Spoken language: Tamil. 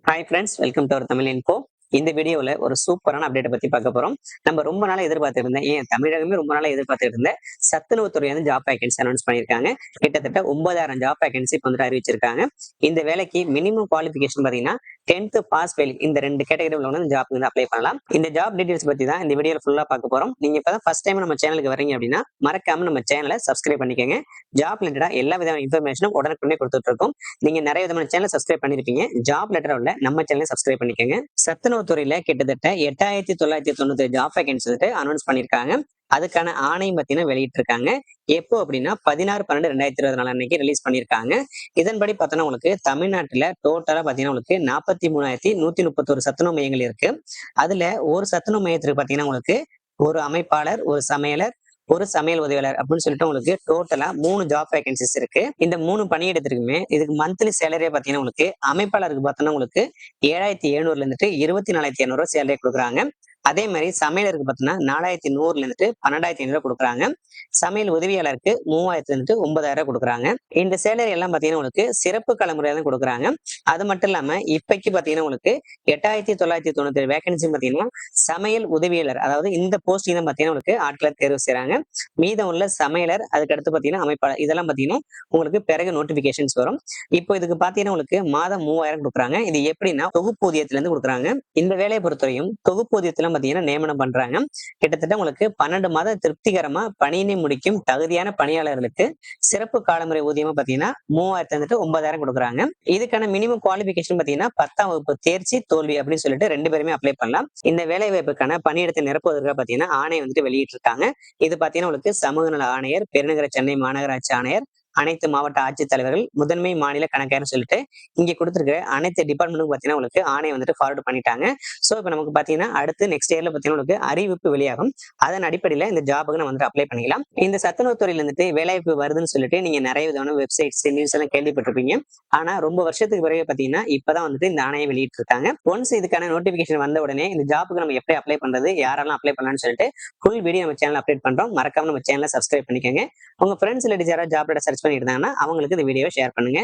Hi friends, welcome to our Tamil info. இந்த வீடியோவில் ஒரு சூப்பரான அப்டேட்டை பற்றி பார்க்க போகிறோம். நம்ம ரொம்ப நாளாக எதிர்பார்த்துட்டு இருந்தேன், ஏன் தமிழகமே ரொம்ப நாளாக எதிர்பார்த்துட்டு இருந்தேன், சத்துணவுத்துறை வந்து ஜாப் வேகன்சி அனௌன்ஸ் பண்ணியிருக்காங்க. கிட்டத்தட்ட 9,000 ஜாப் வேகன்சி இப்போ வந்துட்டு அறிவிச்சிருக்காங்க. இந்த வேலைக்கு மினிமம் குவாலிஃபிகேஷன் பார்த்தீங்கன்னா 10th பாஸ் ஃபெயில் இந்த ரெண்டு கேட்டகரி உள்ளவங்க ஜாப் வந்து அப்ளை பண்ணலாம். இந்த ஜாப் டீடைல்ஸ் பற்றி தான் இந்த வீடியோவில் ஃபுல்லாக பார்க்க போகிறோம். நீங்கள் இப்போ தான் ஃபர்ஸ்ட் டைம் நம்ம சேனலுக்கு வரீங்க அப்படின்னா மறக்காம நம்ம சேனலை சப்ஸ்கிரைப் பண்ணிக்கோங்க. ஜாப் ரிலேட்டடாக எல்லா விதமான இன்ஃபர்மேஷனும் உடனுக்குடனே கொடுத்துட்டு இருக்கோம். நீங்க நிறைய விதமான சேனல் சப்ஸ்கிரைப் பண்ணிருப்பீங்க. ஜாப் லெட்டர் உள்ள நம்ம சேனலை சப்ஸ்கிரைப் பண்ணிக்கோங்க. சத்துணவுத்துறையில கிட்டத்தட்ட 8,990 ஜாப் வேகன்சி அனௌன்ஸ் பண்ணிருக்காங்க. அதுக்கான ஆணையம் பார்த்தீங்கன்னா வெளியிட்டிருக்காங்க. எப்போ அப்படின்னா 16/12/2024 அன்னைக்கு ரிலீஸ் பண்ணியிருக்காங்க. இதன்படி பார்த்தோன்னா உங்களுக்கு தமிழ்நாட்டுல டோட்டலா பார்த்தீங்கன்னா உங்களுக்கு 43,131 சத்துணவு மையங்கள் இருக்கு. அதுல ஒரு சத்துணவு மையத்திற்கு பார்த்தீங்கன்னா உங்களுக்கு ஒரு அமைப்பாளர், ஒரு சமையலர், ஒரு சமையல் உதவியாளர் அப்படின்னு சொல்லிட்டு உங்களுக்கு டோட்டலா 3 ஜாப் வேகன்சிஸ் இருக்கு. இந்த 3 பணியிடத்திற்குமே இதுக்கு மந்த்லி சேலரியா பாத்தீங்கன்னா உங்களுக்கு அமைப்பாளருக்கு பார்த்தோன்னா உங்களுக்கு 7,700 இருந்துட்டு 24,200 சேலரி கொடுக்குறாங்க. அதே மாதிரி சமையலருக்கு பார்த்தீங்கன்னா 4,100 இருந்துட்டு 12,500 கொடுக்குறாங்க. சமையல் உதவியாளருக்கு 3,000 இருந்துட்டு 9,000 கொடுக்குறாங்க. இந்த சேலரி எல்லாம் பாத்தீங்கன்னா உங்களுக்கு சிறப்பு களமுறையா தான் கொடுக்குறாங்க. அது மட்டும் இல்லாம இப்பைக்கு பாத்தீங்கன்னா உங்களுக்கு 8,997 வேகன்சி பாத்தீங்கன்னா சமையல் உதவியாளர், அதாவது இந்த போஸ்டிங் தான் பாத்தீங்கன்னா உங்களுக்கு ஆட்களை தேர்வு செய்யறாங்க. மீதம் உள்ள சமையலர், அதுக்கு அடுத்து பாத்தீங்கன்னா அமைப்பாளர், இதெல்லாம் பாத்தீங்கன்னா உங்களுக்கு பிறகு நோட்டிபிகேஷன்ஸ் வரும். இப்போ இதுக்கு பாத்தீங்கன்னா உங்களுக்கு மாதம் 3,000 கொடுக்குறாங்க. இது எப்படின்னா தொகுப்பூதியத்துல இருந்து கொடுக்குறாங்க. இந்த வேலையை பொறுத்தவரையும் தொகுப்பூதியத்துல பாத்தீங்கன்னா நியமனம் பண்றாங்க. கிட்டத்தட்ட உங்களுக்கு 12 மாத திருப்திகரமா பணியினை முடிக்கும் தகுதியான பணியாளர்களுக்கு சிறப்பு காலமுறை ஊதியமா பாத்தீங்கன்னா 3,000 9,000 கொடுக்குறாங்க. இதுக்கான மினிமம் குவாலிபிகேஷன் பாத்தீங்கன்னா 10ஆம் வகுப்பு தேர்ச்சி தோல்வி அப்படின்னு சொல்லிட்டு 2 பேருமே அப்ளை பண்ணலாம். இந்த வேலை வாய்ப்புக்கான பணியிடத்தை நிரப்புவதற்காக பாத்தீங்கன்னா ஆணையம் வெளியிட்டிருக்காங்க. இது பாத்தீங்கன்னா உங்களுக்கு சமூக நல ஆணையர், பெருநகர சென்னை மாநகராட்சி ஆணையர், அனைத்து மாவட்ட ஆட்சித்தலைவர்கள், முதன்மை மாநில கணக்காயர்னு சொல்லிட்டு இங்க கொடுத்திருக்கிற அனைத்து டிபார்ட்மெண்ட்டுக்கும் பாத்தீங்கன்னா உங்களுக்கு ஆணையம் ஃபார்வர்ட் பண்ணிட்டாங்க. சோ இப்ப நமக்கு பாத்தீங்கன்னா அடுத்து நெக்ஸ்ட் இயர்ல பாத்தீங்கன்னா உங்களுக்கு அறிவிப்பு வெளியாகும். அதன் அடிப்படையில இந்த ஜாபுக்கு நம்ம அப்ளை பண்ணிக்கலாம். இந்த சத்துணவுத்துறையில வேலைவாய்ப்பு வருதுன்னு சொல்லிட்டு நீங்க நிறைய விதமான வெப்சைட்ஸ், நியூஸ் எல்லாம் கேள்விப்பட்டிருப்பீங்க. ஆனா ரொம்ப வருஷத்துக்கு பிறகு பாத்தீங்கன்னா இப்பதான் இந்த ஆணையம் வெளியிட்டு இருக்காங்க. ஒன்ஸ் இதுக்கான நோட்டிபிகேஷன் வந்த உடனே இந்த ஜாபுக்கு நம்ம எப்படி அப்ளை பண்றது, யாரெல்லாம் அப்ளை பண்ணலாம்னு சொல்லிட்டு ஃபுல் வீடியோ நம்ம சேனல் அப்டேட் பண்றோம். மறக்காம நம்ம சேனலை சப்ஸ்கிரைப் பண்ணிக்கோங்க. உங்க ஃப்ரெண்ட்ஸ் ரிலேட்டிவ்ஸ் யாராவது ஜாப் சர்ச் பண்ணிட்டு இருந்தாங்கன்னா அவங்களுக்கு இந்த வீடியோ ஷேர் பண்ணுங்க.